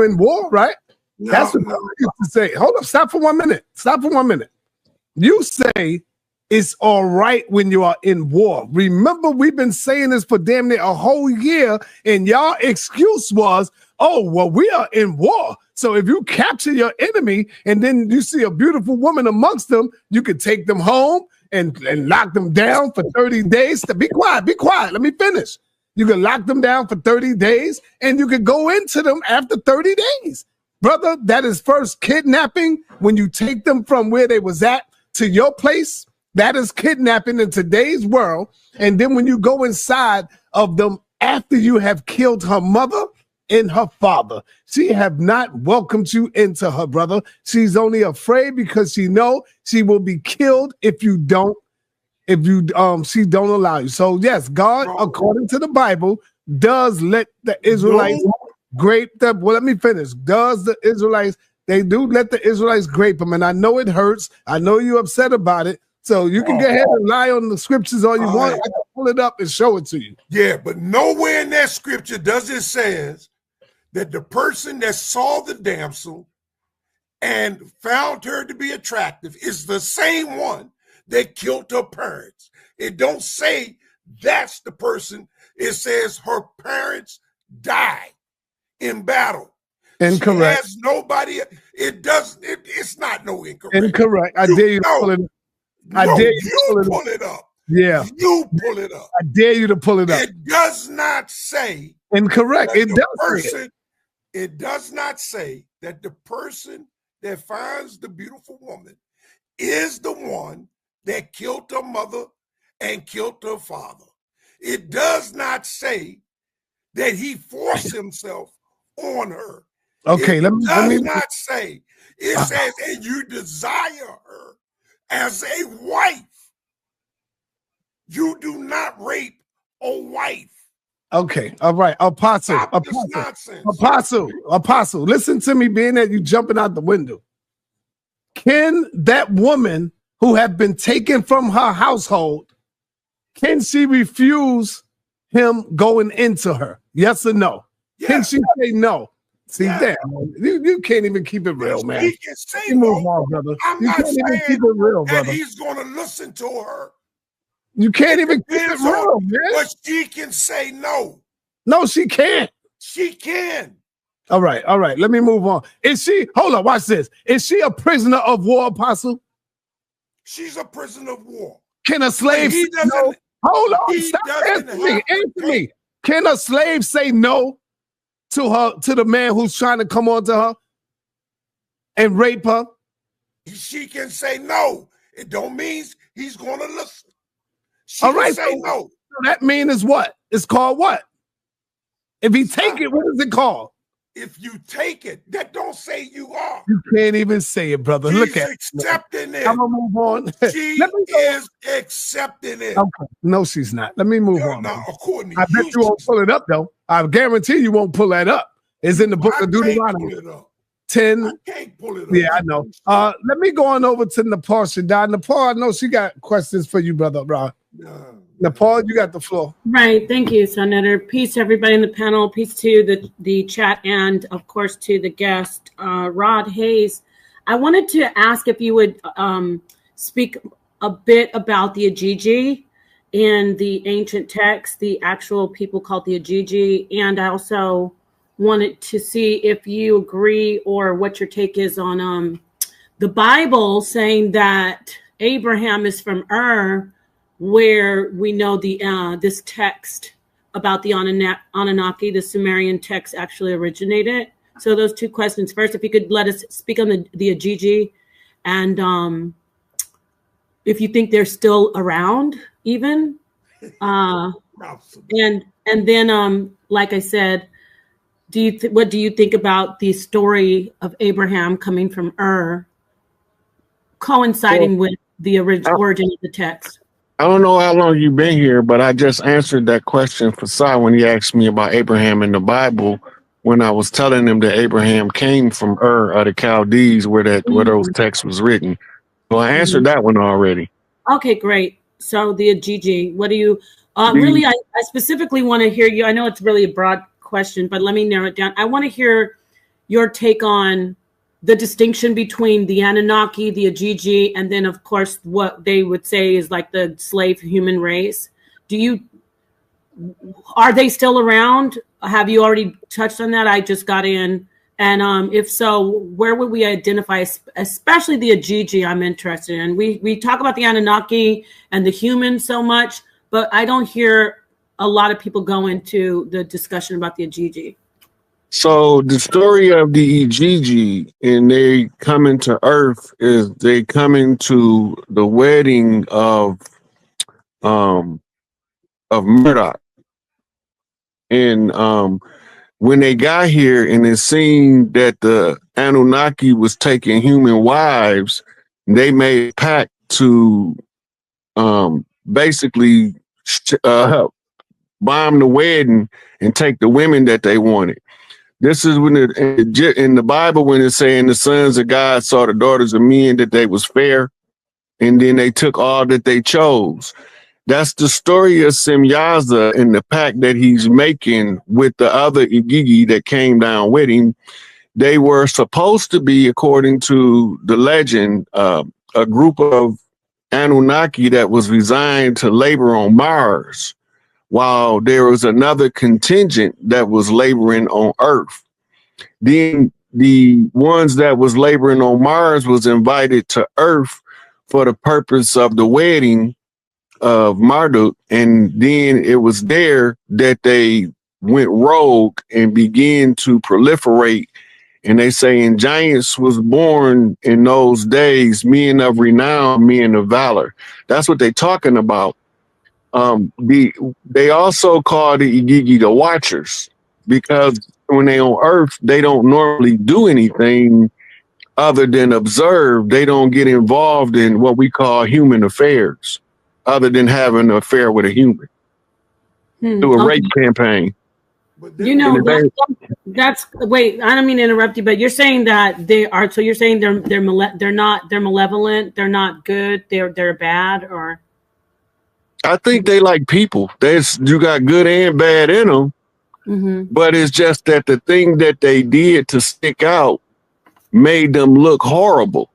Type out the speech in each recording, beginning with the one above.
in war, right? No, That's what you used to say. Hold up, stop for 1 minute. Stop for 1 minute. You say it's all right when you are in war. Remember, we've been saying this for damn near a whole year, and y'all excuse was, oh, well, we are in war. So if you capture your enemy and then you see a beautiful woman amongst them, you could take them home and lock them down for 30 days. Be quiet, let me finish. You can lock them down for 30 days and you could go into them after 30 days. Brother, that is first kidnapping when you take them from where they was at to your place. That is kidnapping in today's world. And then when you go inside of them after you have killed her mother and her father, she have not welcomed you into her, brother. She's only afraid because she know she will be killed if you don't, she don't allow you. So yes, God, according to the Bible, does let the Israelites grape them. Well, let me finish. Does the Israelites, they do let the Israelites grape them. And I know it hurts. I know you're upset about it. So you can go ahead and lie on the scriptures all you want. I can pull it up and show it to you. Yeah, but nowhere in that scripture does it says that the person that saw the damsel and found her to be attractive is the same one that killed her parents. It don't say that's the person. It says her parents died in battle. Incorrect. She has nobody. It does. It's not no incorrect. Incorrect. I dare you to pull it up. I dare you to pull it up. Yeah. You pull it up. I dare you to pull it up. It does not say incorrect. It does. It does not say that the person that finds the beautiful woman is the one that killed her mother and killed her father. It does not say that he forced himself on her. Okay, it let me not say. It says, and you desire her as a wife. You do not rape a wife. Okay, all right. Apostle. Listen to me, being that you jumping out the window. Can that woman who have been taken from her household, can she refuse him going into her? Yes or no? Yeah. Can she say no? See that? You can't even keep it real, man. He can say no. On, brother. I'm you not can't saying even keep it real, that brother. he's going to listen to her. You can't even keep it real, man. But she can say no. No, she can't. She can. All right. Let me move on. Is she, hold on, watch this. Is she a prisoner of war, Apostle? She's a prisoner of war. Can a slave say no? Hold on, stop answering me. Can a slave say no to her, to the man who's trying to come on to her and rape her? She can say no. It don't mean he's going to listen. She all can right, say no. So that mean is what? It's called what? If he take it, what is it called? If you take it, that don't say you are. You can't even say it, brother. Look at accepting it. I'm gonna move on. She is accepting it. Okay. No, she's not. Let me move on. No, according to I bet you won't pull it up though. I guarantee you won't pull that up. It's in the book of Deuteronomy. 10. I can't pull it up. Yeah, I know. Let me go on over to Nepal Shaddai. Nepal, I know she got questions for you, brother Rod. Nepal, you got the floor. Right. Thank you, Senator. Peace to everybody in the panel. Peace to the chat and, of course, to the guest, Rod Hayes. I wanted to ask if you would speak a bit about the Ajiji in the ancient text, the actual people called the Ajiji. And I also wanted to see if you agree or what your take is on the Bible saying that Abraham is from Ur, where we know the this text about the Anunnaki, the Sumerian text, actually originated. So those two questions. First, if you could let us speak on the Ajiji, and if you think they're still around, even, and then, like I said, what do you think about the story of Abraham coming from Ur, coinciding with the origin of the text? I don't know how long you've been here, but I just answered that question for Sai when he asked me about Abraham in the Bible, when I was telling him that Abraham came from Ur of the Chaldees, where those texts was written. So I answered that one already. Okay, great. So the Ajiji, what do you really? I specifically want to hear you. I know it's really a broad question, but let me narrow it down. I want to hear your take on the distinction between the Anunnaki, the Ajiji, and then of course what they would say is like the slave human race. Are they still around? Have you already touched on that? I just got in. And if so, where would we identify, especially the Ajiji I'm interested in? We talk about the Anunnaki and the human so much, but I don't hear a lot of people go into the discussion about the Ajiji. So the story of the Igigi and they coming to Earth is they coming to the wedding of Murdoch. And when they got here and it seemed that the Anunnaki was taking human wives, they made a pact to basically bomb the wedding and take the women that they wanted. This is when in the Bible, when it's saying the sons of God saw the daughters of men, that they was fair, and then they took all that they chose. That's the story of Semyaza and the pact that he's making with the other Igigi that came down with him. They were supposed to be, according to the legend, a group of Anunnaki that was resigned to labor on Mars, while there was another contingent that was laboring on Earth. Then the ones that was laboring on Mars was invited to Earth for the purpose of the wedding of Marduk, and then it was there that they went rogue and began to proliferate. And they say, and giants was born in those days, men of renown, men of valor. That's what they're talking about. They also call the Igigi the Watchers, because when they on Earth, they don't normally do anything other than observe. They don't get involved in what we call human affairs, other than having an affair with a human through a rape campaign. You know, that's wait, I don't mean to interrupt you, but you're saying that they are, so you're saying they're malevolent, they're not good, they're bad, or? I think they like people. You got good and bad in them, but it's just that the thing that they did to stick out made them look horrible.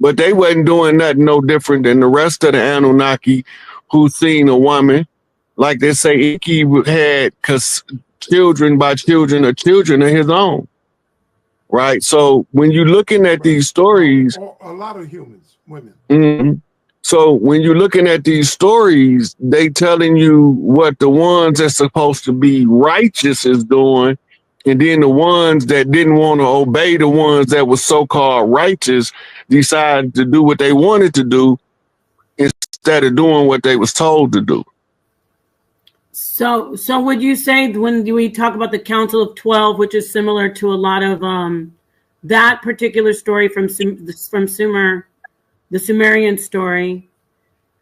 But they wasn't doing nothing no different than the rest of the Anunnaki who seen a woman. Like they say, Iki had children by children or children of his own. Right? So when you're looking at these stories, a lot of humans, women. So when you're looking at these stories, they telling you what the ones that's supposed to be righteous is doing, and then the ones that didn't want to obey the ones that were so-called righteous decided to do what they wanted to do instead of doing what they was told to do. So would you say when we talk about the Council of 12, which is similar to a lot of that particular story from Sumer, the Sumerian story,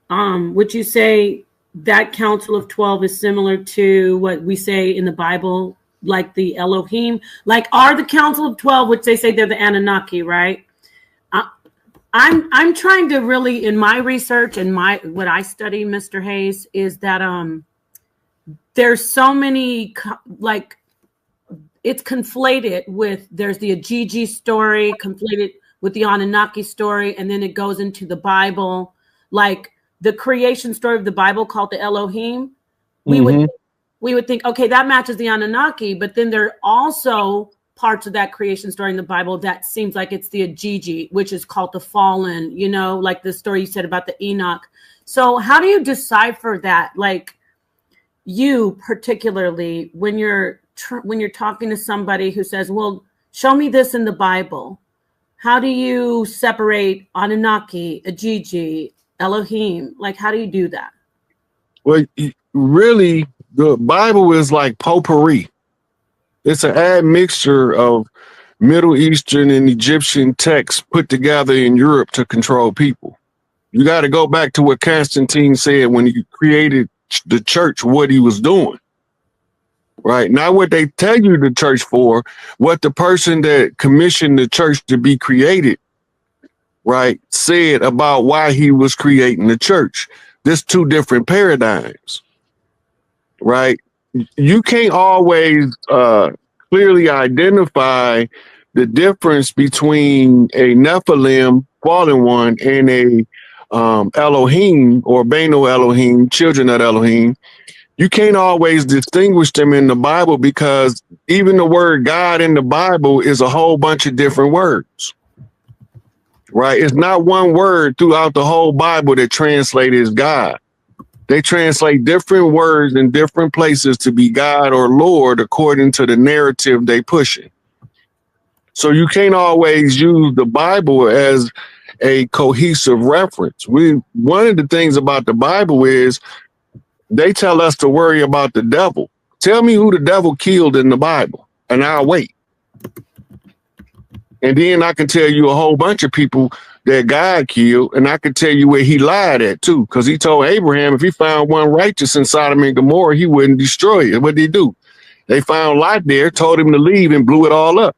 would you say that Council of 12 is similar to what we say in the Bible, like the Elohim? Like, are the Council of 12, which they say they're the Anunnaki, right? I'm trying to really, in my research and what I study, Mr. Hayes, is that there's so many, like, it's conflated with, there's the Ajiji story conflated with the Anunnaki story, and then it goes into the Bible, like the creation story of the Bible called the Elohim. We would think, okay, that matches the Anunnaki, but then there are also parts of that creation story in the Bible that seems like it's the Ajiji, which is called the fallen, you know, like the story you said about the Enoch. So how do you decipher that? Like, you particularly, when you're talking to somebody who says, well, show me this in the Bible, how do you separate Anunnaki, Ajiji, Elohim? Like, how do you do that? Well, really, the Bible is like potpourri. It's an admixture of Middle Eastern and Egyptian texts put together in Europe to control people. You got to go back to what Constantine said when he created the church, what he was doing. Right? Not what they tell you the church for, what the person that commissioned the church to be created, right, said about why he was creating the church. There's two different paradigms, right? You can't always clearly identify the difference between a Nephilim, fallen one, and a Elohim or Beno Elohim, children of Elohim. You can't always distinguish them in the Bible because even the word God in the Bible is a whole bunch of different words, right? It's not one word throughout the whole Bible that translated as God. They translate different words in different places to be God or Lord according to the narrative they pushing. So you can't always use the Bible as a cohesive reference. One of the things about the Bible is they tell us to worry about the devil. Tell me who the devil killed in the Bible, and I'll wait. And then I can tell you a whole bunch of people that God killed, and I can tell you where he lied at too, because he told Abraham if he found one righteous in Sodom and Gomorrah, he wouldn't destroy it. What did he do? They found Lot there, told him to leave, and blew it all up.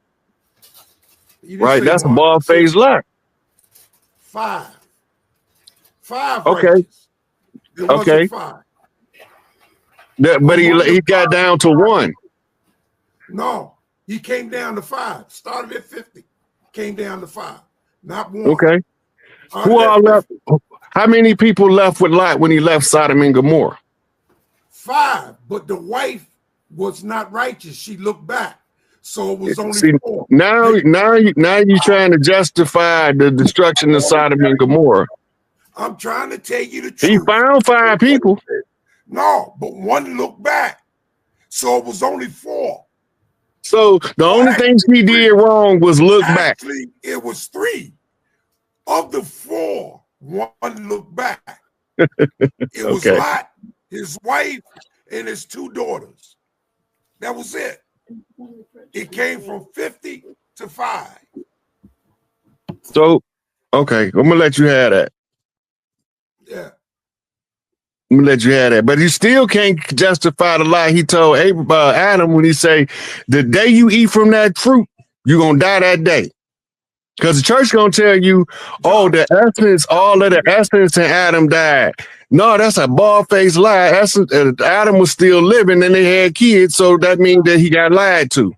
Right? That's a bald-faced lie. Five okay. Righteous. It okay. Wasn't 5. But he got down to 1. No, he came down to 5. Started at 50, came down to 5. Not 1. Okay. Who all left? How many people left with Lot when he left Sodom and Gomorrah? 5, but the wife was not righteous. She looked back, so it was only 4. Now you're trying to justify the destruction of Sodom and Gomorrah. I'm trying to tell you the truth. He found 5 people. No, but 1 looked back, so it was only 4. So the only thing she did wrong was look back. Actually, it was 3. Of the 4, 1 looked back. It was Lot, his wife, and his 2 daughters. That was it. It came from 50 to 5. So, okay, I'm gonna let you have that. Yeah. I'm gonna let you have that, but you still can't justify the lie he told Adam when he say, "The day you eat from that fruit, you're gonna die that day." Because the church gonna tell you, "Oh, the essence, all of the essence in Adam died." No, that's a bald-faced lie. Adam was still living, and they had kids, so that means that he got lied to.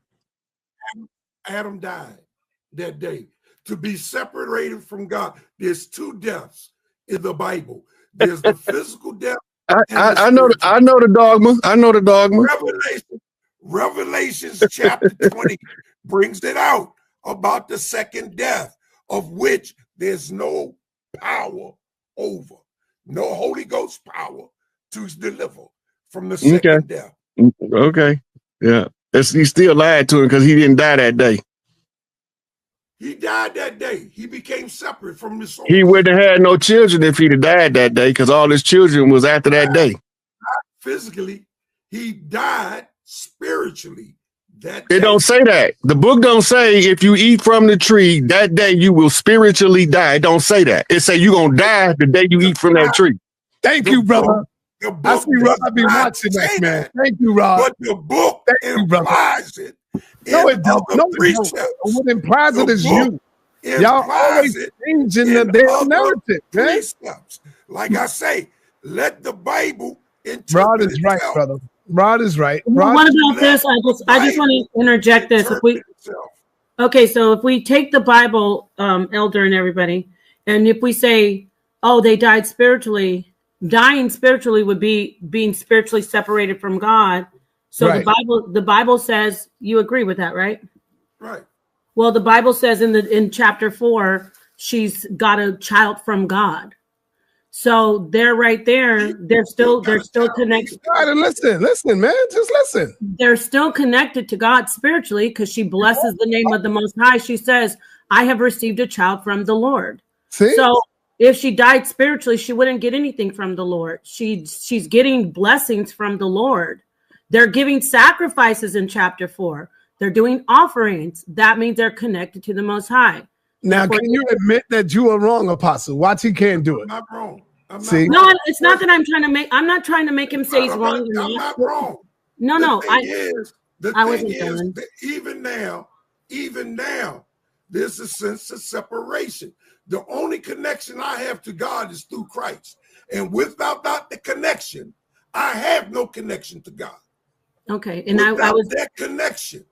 Adam died that day to be separated from God. There's 2 deaths in the Bible. There's the physical death. I know the dogma. I know the dogma. Revelations chapter 20 brings it out about the second death, of which there's no power over, no Holy Ghost power to deliver from the second death. Okay, yeah, he still lied to him because he didn't die that day. He died that day. He became separate from the source. He wouldn't have had no children if he'd have died that day, because all his children was after that day. Not physically, he died spiritually. That it don't say that. The book don't say if you eat from the tree that day you will spiritually die. It don't say that. It say you're gonna die the day you eat from that tree. Thank you, brother. I see Rob. I've been watching that, man. Thank you, Rob. But the book implies it. No, it don't. No, it don't. What implies it is you. Y'all always changing the damn narrative, man. Precepts. Like I say, let the Bible interpret. Rod is right, brother. Rod is right. What about this? I just want to interject this. Okay, so if we take the Bible, Elder and everybody, and if we say, oh, they died spiritually, dying spiritually would be being spiritually separated from God. So the Bible says, you agree with that, right? Right. Well, the Bible says in chapter 4, she's got a child from God. So they're right there. They're still connected. Listen, man. Just listen. They're still connected to God spiritually because she blesses the name of the Most High. She says, I have received a child from the Lord. See? So if she died spiritually, she wouldn't get anything from the Lord. She's getting blessings from the Lord. They're giving sacrifices in chapter 4. They're doing offerings. That means they're connected to the Most High. Now, can you admit that you are wrong, Apostle? Watch, he can't do it. I'm not wrong. See? No, it's not that I'm not trying to make him say he's wrong. I'm not wrong. No. I wasn't done. Even now, there's a sense of separation. The only connection I have to God is through Christ. And without the connection, I have no connection to God. Okay. And without that connection,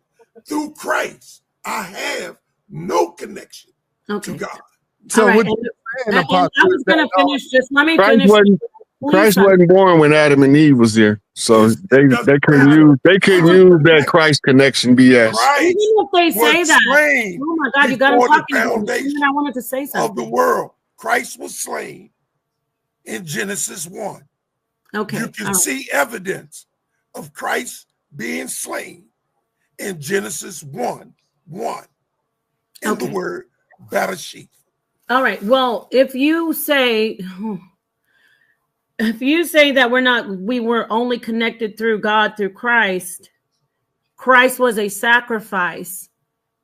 through Christ, I have no connection to God. So right. what you're saying, And Apostle, I was is that, going to finish. Just let me Christ finish. wasn't born when Adam and Eve was there, so It they doesn't couldn't matter. use that Christ connection BS. Christ Even if they say was that, slain oh my God, you got him before the talking. And foundation then I wanted to say of the something. world. Christ was slain in Genesis 1. Okay. You can see evidence of Christ being slain in Genesis 1:1 in the word Bereshith. All right. Well, if you say that we were only connected through God through Christ, Christ was a sacrifice.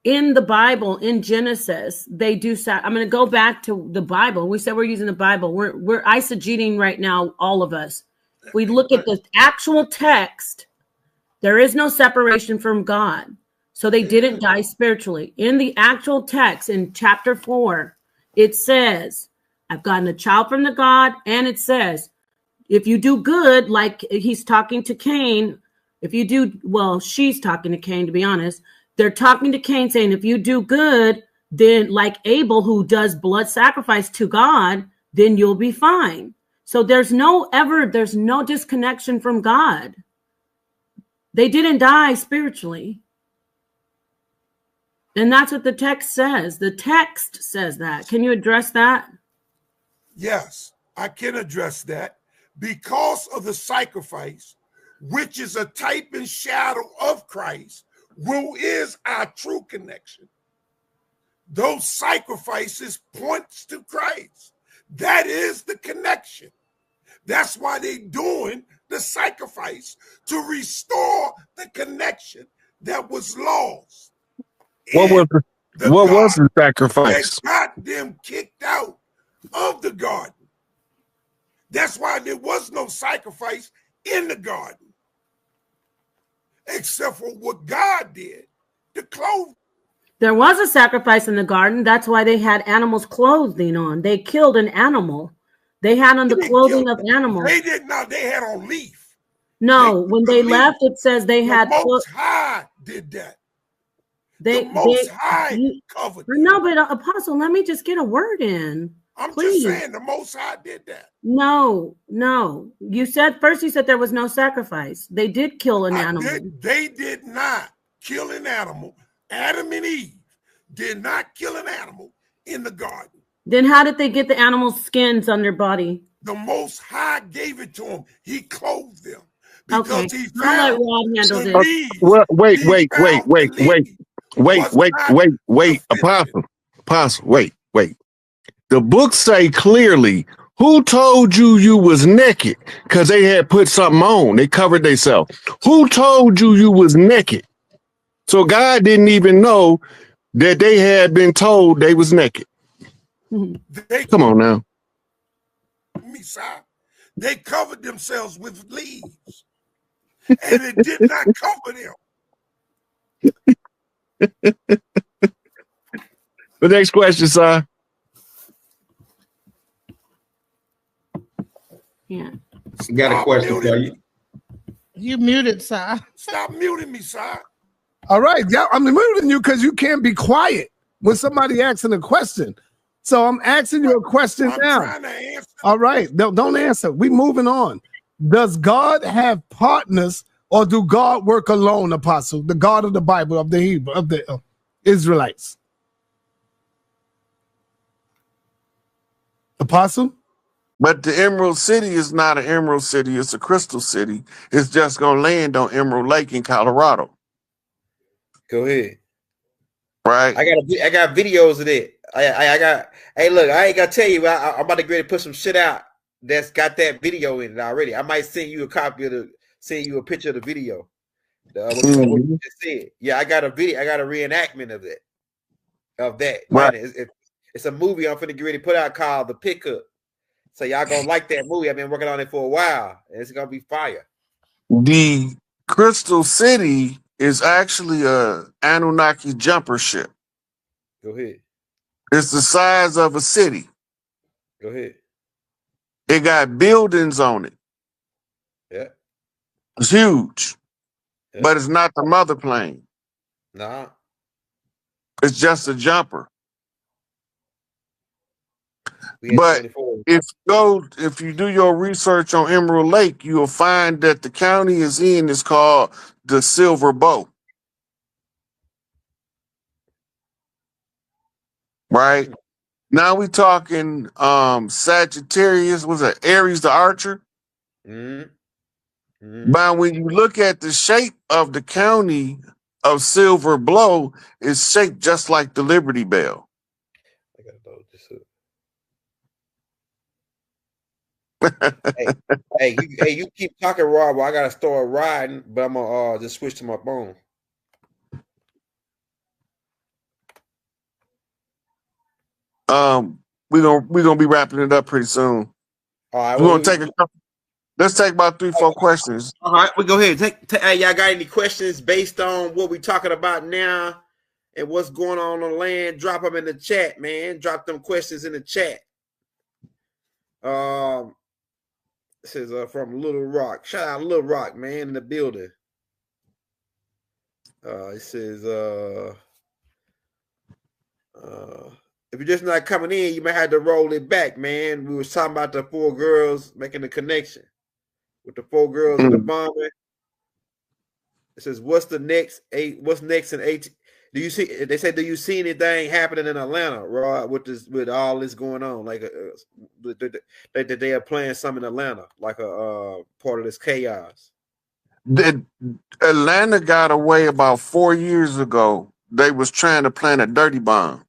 In the Bible, in Genesis, they do. I'm going to go back to the Bible. We said we're using the Bible. We're eisegeting right now, all of us. If we look at the actual text, there is no separation from God. So they didn't die spiritually. In the actual text, in chapter 4, it says, I've gotten a child from the God, and it says, if you do good, like he's talking to Cain, if you do, well, she's talking to Cain, to be honest. They're talking to Cain saying, if you do good, then like Abel, who does blood sacrifice to God, then you'll be fine. So there's no disconnection from God. They didn't die spiritually. And that's what the text says. The text says that. Can you address that? Yes, I can address that. Because of the sacrifice, which is a type and shadow of Christ, who is our true connection. Those sacrifices points to Christ. That is the connection. That's why they're doing the sacrifice, to restore the connection that was lost. What was the sacrifice? That got them kicked out of the garden. That's why there was no sacrifice in the garden, except for what God did to clothe. There was a sacrifice in the garden. That's why they had animals' clothing on. They killed an animal. They had on the clothing of animals. They did not. They had on leaf. No, when they left, it says they had. The Most High did that. The Most High covered. No, but Apostle, let me just get a word in. I'm just saying the Most High did that. No. You said there was no sacrifice. They did kill an animal. They did not kill an animal. Adam and Eve did not kill an animal in the garden. Then how did they get the animal's skins on their body? The Most High gave it to them. He clothed them. Because he I'll let Rod handle this. Wait, Apostle, wait. The book say clearly, who told you was naked? Because they had put something on. They covered themselves. Who told you was naked? So God didn't even know that they had been told they was naked. Come on now. They covered themselves with leaves. And it did not cover them. The next question, sir. Yeah. Got a question for you. You muted, sir. Stop muting me, sir. All right. Yeah, I'm muting you because you can't be quiet when somebody asking a question. So I'm asking you a question now. Trying to answer. All right. No, don't answer. We moving on. Does God have partners, or do God work alone, Apostle? The God of the Bible, of the Hebrew, of the Israelites. Apostle? But the Emerald City is not an Emerald City. It's a Crystal City. It's just going to land on Emerald Lake in Colorado. Go ahead. Right. I got videos of that. Hey, look, I ain't got to tell you, I'm about to get ready to put some shit out that's got that video in it already. I might send you a copy of send you a picture of the video. What you just said. Yeah, I got a video. I got a reenactment of that. Right. It's a movie I'm finna get ready to put out called The Pickup. So y'all gonna like that movie. I've been working on it for a while, and it's gonna be fire. The Crystal City is actually a Anunnaki jumper ship. Go ahead. It's the size of a city. Go ahead. It got buildings on it. Yeah. It's huge, Yeah. but it's not the mother plane. Nah. It's just a jumper. We had But 24. if you do your research on Emerald Lake, you'll find that the county is in is called the Silver Bow. Right? Now we talking Sagittarius, was it Aries the Archer? Mm-hmm. Mm-hmm. But when you look at the shape of the county of Silver Blow, it's shaped just like the Liberty Bell. I gotta load this up. hey, you keep talking, Rob. Well, I gotta start riding, but I'm gonna just switch to my phone. We're gonna be wrapping it up pretty soon. All right, We're gonna take a couple. Let's take about 3-4 questions. All right, we go ahead. Hey, y'all got any questions based on what we're talking about now and what's going on the land? Drop them in the chat, man. Drop them questions in the chat. This is from Little Rock. Shout out Little Rock, man, in the building. It says if you're just not coming in, you might have to roll it back, man. We was talking about the 4 girls making the connection with the 4 girls in the bombing. It says, what's next in 18? Do you see? They say, do you see anything happening in Atlanta, Rod, with all this going on? Like that they are playing some in Atlanta, like a part of this chaos. Atlanta got away about 4 years ago. They was trying to plant a dirty bomb.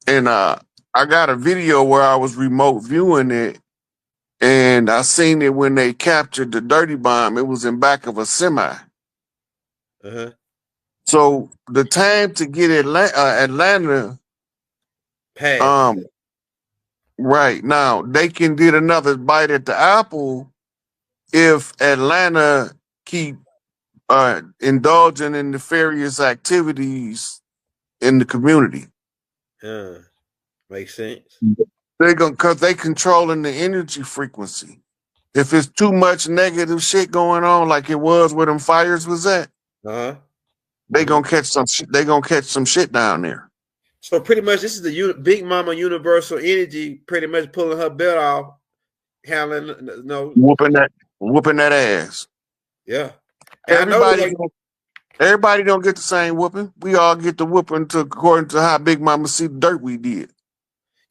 And I got a video where I was remote viewing it, and I seen it when they captured the dirty bomb. It was in back of a semi. Uh-huh. So the time to get Atlanta passed. Right now, they can get another bite at the apple if Atlanta keep indulging in nefarious activities in the community. Makes sense. They're gonna, cause they controlling the energy frequency. If it's too much negative shit going on, like it was where them fires was at, they gonna catch some shit. They gonna catch some shit down there. So pretty much, this is the Big Mama Universal Energy, pretty much pulling her belt off, handling whooping that ass. Yeah, and everybody don't get the same whooping. We all get the whooping according to how Big Mama see the dirt we did.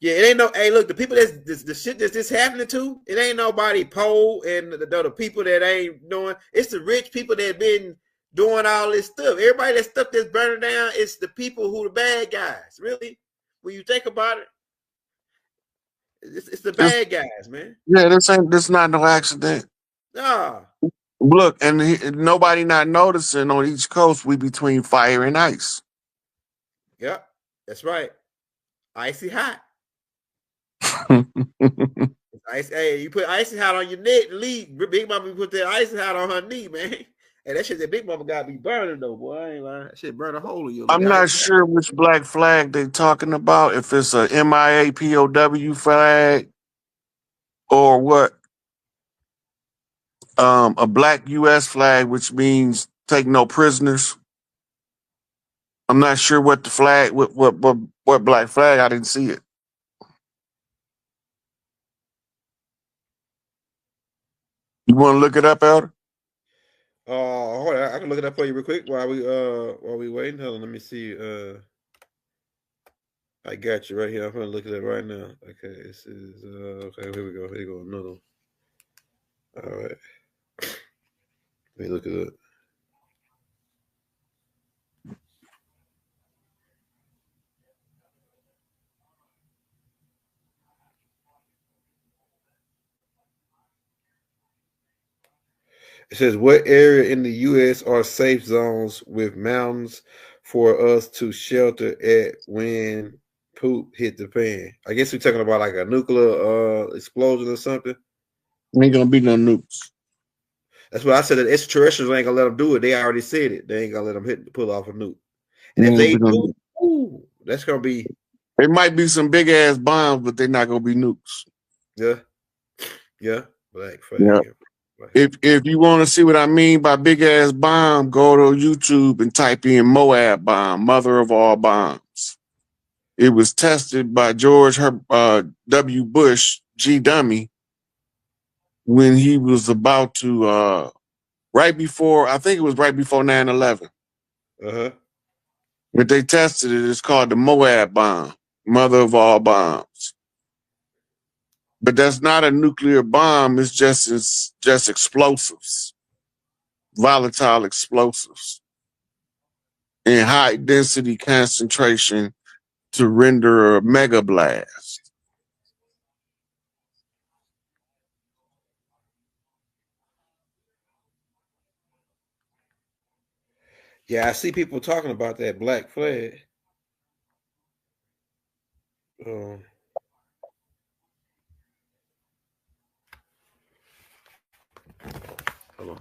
Yeah, it ain't no. Hey, look, the people the shit that's this happening to, it ain't nobody poor and the people that ain't doing. It's the rich people that been doing all this stuff. Everybody that stuff that's burning down, it's the people who the bad guys. Really, when you think about it, it's the bad guys, man. Yeah, this not no accident. Nah. Look, and nobody not noticing on each coast we between fire and ice. Yep, that's right. Icy hot. Ice, hey, you put icy hot on your neck, lead. Big Mama put that icy hot on her knee, man. And that shit, that Big Mama got to be burning though, boy. I ain't lying. That shit burn a hole in you. I'm not sure which black flag they talking about. If it's a MIA-POW flag or what. A black U.S. flag, which means take no prisoners. I'm not sure what the flag, what black flag. I didn't see it. You want to look it up, Elder? Hold on, I can look it up for you real quick while we waiting. Hold on, let me see. I got you right here. I'm gonna look at it right now. Okay, this is okay. Here we go. Here we go. Another. All right. Let me look it up. It says, what area in the U.S. are safe zones with mountains for us to shelter at when poop hit the fan? I guess we're talking about like a nuclear explosion or something. Ain't gonna be no nukes. That's what I said. That extraterrestrials ain't gonna let them do it. They already said it. They ain't gonna let them pull off a nuke. And if they do, that's gonna be. It might be some big ass bombs, but they're not gonna be nukes. Yeah, yeah. Black flag. Yeah. If you want to see what I mean by big ass bomb, go to YouTube and type in Moab bomb, mother of all bombs. It was tested by George W. Bush, G. Dummy, when he was about to right before, I think it was right before 9/11. But they tested it. It's called the Moab bomb, mother of all bombs. But that's not a nuclear bomb. It's just explosives, volatile explosives in high density concentration to render a mega blast. Yeah, I see people talking about that black flag. Hold on.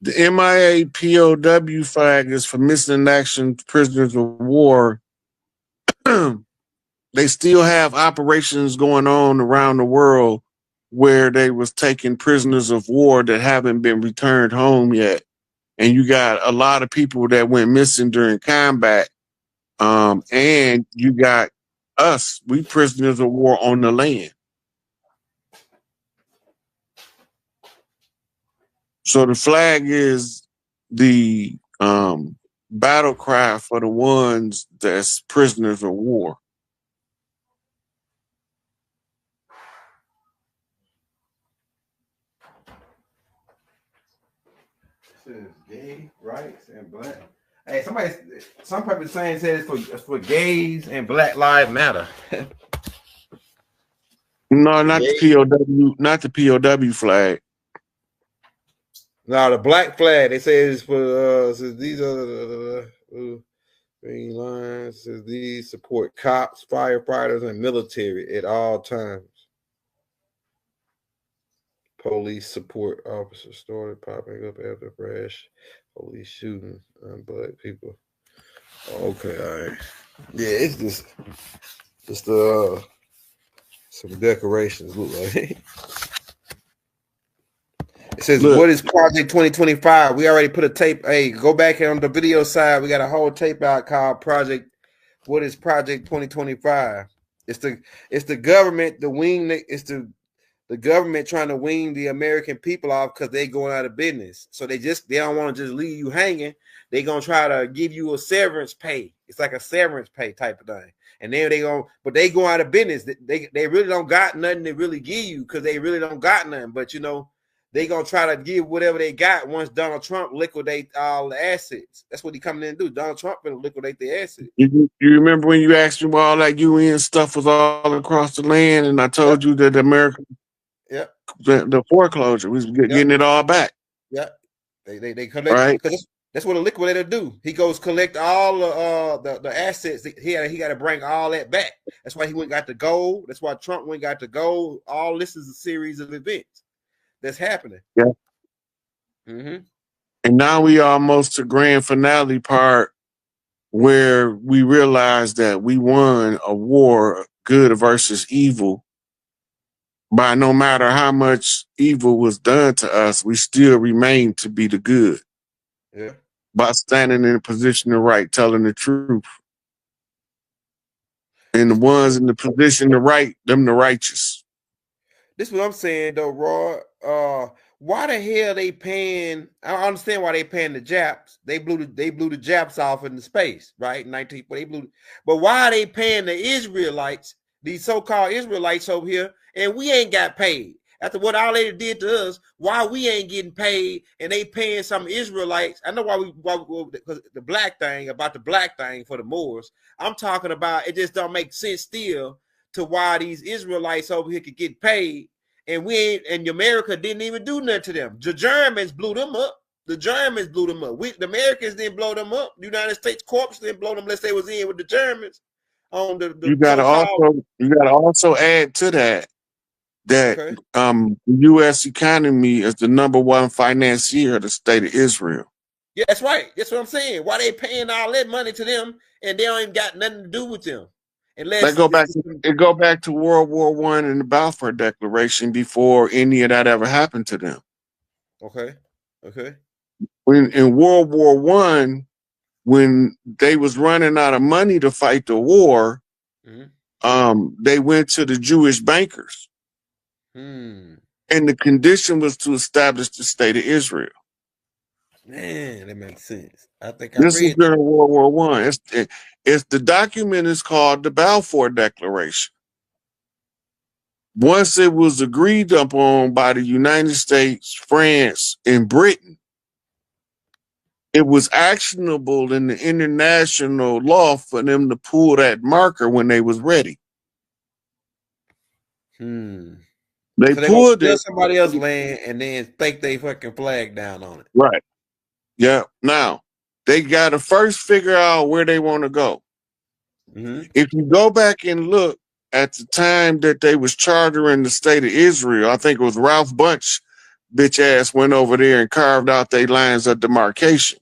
The MIA POW flag is for missing in action prisoners of war. They still have operations going on around the world where they was taking prisoners of war that haven't been returned home yet. And you got a lot of people that went missing during combat. And you got us, we prisoners of war on the land. So the flag is the battle cry for the ones that's prisoners of war. Says gay rights and black. Hey, some people saying it's for gays and Black Lives Matter. No, not the POW flag. No, the black flag. They say it's for says these are the green lines. Says these support cops, firefighters, and military at all times. Police support officers started popping up after crash. Police shooting on black people. Okay, all right. Yeah, it's just some decorations look like. It says, look, what is Project 2025? We already put a tape. Hey, go back on the video side. We got a whole tape out called Project. What is Project 2025? It's the government, the government trying to wean the American people off because they going out of business. So they don't want to just leave you hanging. They gonna try to give you a severance pay. It's like a severance pay type of thing. And then they go out of business. They really don't got nothing to really give you because they really don't got nothing. But you know, they gonna try to give whatever they got once Donald Trump liquidate all the assets. That's what he coming in and do. Donald Trump gonna liquidate the assets. You remember when you asked me why all that UN stuff was all across the land, and I told you that America, the foreclosure, we was getting it all back. Yeah, they collect, right? Because that's what a liquidator do. He goes collect all the assets. He got to bring all that back. That's why he went and got the gold. That's why Trump went and got the gold. All this is a series of events that's happening. Yeah. Mm-hmm. And now we are almost to grand finale part where we realize that we won a war, good versus evil. By no matter how much evil was done to us, we still remain to be the good. Yeah. By standing in a position of right, telling the truth. And the ones in the position to right, them the righteous. This is what I'm saying though, Roy. Why the hell they paying? I understand why they paying the Japs. They blew the Japs off into space, right? 19, but why are they paying the Israelites, these so-called Israelites over here, and we ain't got paid? After what our lady did to us, why we ain't getting paid and they paying some Israelites? I know why because the black thing about the black thing for the Moors. I'm talking about it just don't make sense still to why these Israelites over here could get paid and we ain't, and America didn't even do nothing to them. The Germans blew them up. The Germans blew them up. The Americans didn't blow them up. The United States corps didn't blow them unless they was in with the Germans on the you gotta also add to that the U.S. economy is the #1 financier of the state of Israel. Yeah, that's right. That's what I'm saying. Why they paying all that money to them and they don't even got nothing to do with them? Unless It go back to World War One and the Balfour Declaration before any of that ever happened to them. okay. When in World War One, when they was running out of money to fight the war, they went to the Jewish bankers. And the condition was to establish the state of Israel. Man, that makes sense. I think This is during World War One. It's the document is called the Balfour Declaration. Once it was agreed upon by the United States, France, and Britain, it was actionable in the international law for them to pull that marker when they was ready. They so pulled it. Somebody else's land and then take their fucking flag down on it. Right. Yeah. Now they got to first figure out where they want to go. If you go back and look at the time that they was chartering the state of Israel, I think it was Ralph Bunch, bitch ass, went over there and carved out their lines of demarcation.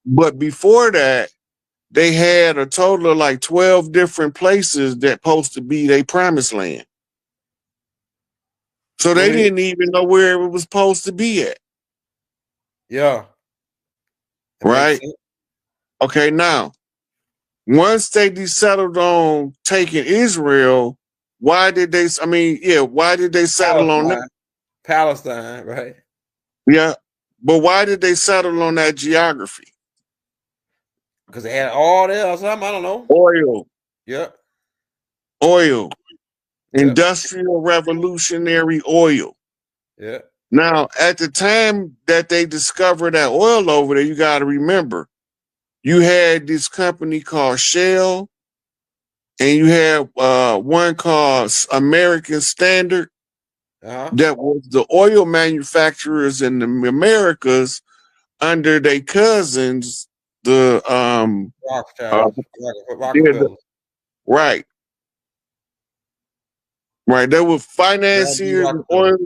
But before that, they had a total of like 12 different places that supposed to be their promised land. So they didn't even know where it was supposed to be at. Yeah. Right? Okay, now, once they settled on taking Israel, why did they settle on that? Palestine, right? Yeah. But why did they settle on that geography? Because they had all that or something, I don't know. Oil. Yeah. Oil. Industrial revolutionary oil. Yeah. Now, at the time that they discovered that oil over there, you got to remember, you had this company called Shell, and you had one called American Standard. That was the oil manufacturers in the Americas under their cousins, the Rockefeller. Right. They were financiers, oil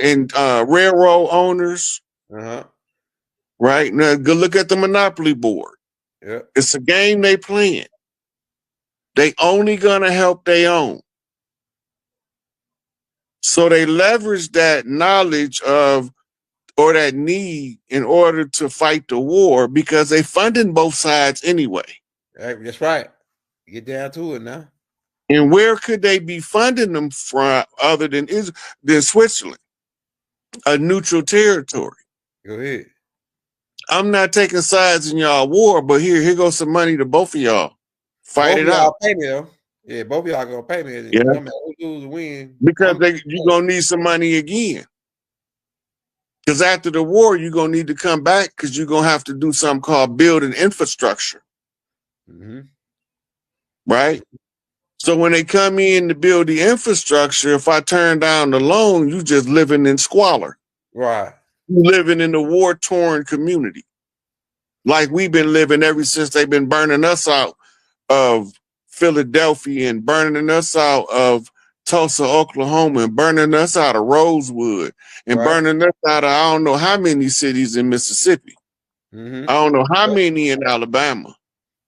and railroad owners. Right. Now go look at the Monopoly board. Yeah. It's a game they playing. They only gonna help they own. So they leverage that knowledge of or that need in order to fight the war because they funding both sides anyway. That's right. Get down to it now. And where could they be funding them from other than Switzerland, a neutral territory? Go ahead. I'm not taking sides in y'all war, but here goes some money to both of y'all. Fight it out. Pay me though. Yeah, both of y'all gonna pay me. Yeah. No matter who lose or win. Because you're gonna need some money again. Because after the war, you're gonna need to come back because you're gonna have to do something called building infrastructure. Right? So when they come in to build the infrastructure, if I turn down the loan, you just living in squalor. Right. You living in a war-torn community. Like we've been living ever since they've been burning us out of Philadelphia and burning us out of Tulsa, Oklahoma, and burning us out of Rosewood and burning us out of I don't know how many cities in Mississippi. I don't know how many in Alabama.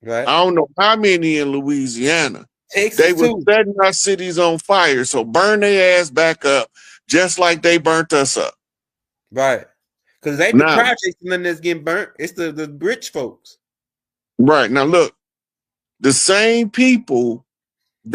I don't know how many in Louisiana. They were setting our cities on fire. So burn their ass back up just like they burnt us up. Right. Because they the projects that's getting burnt. It's the rich folks. Right. Now look, the same people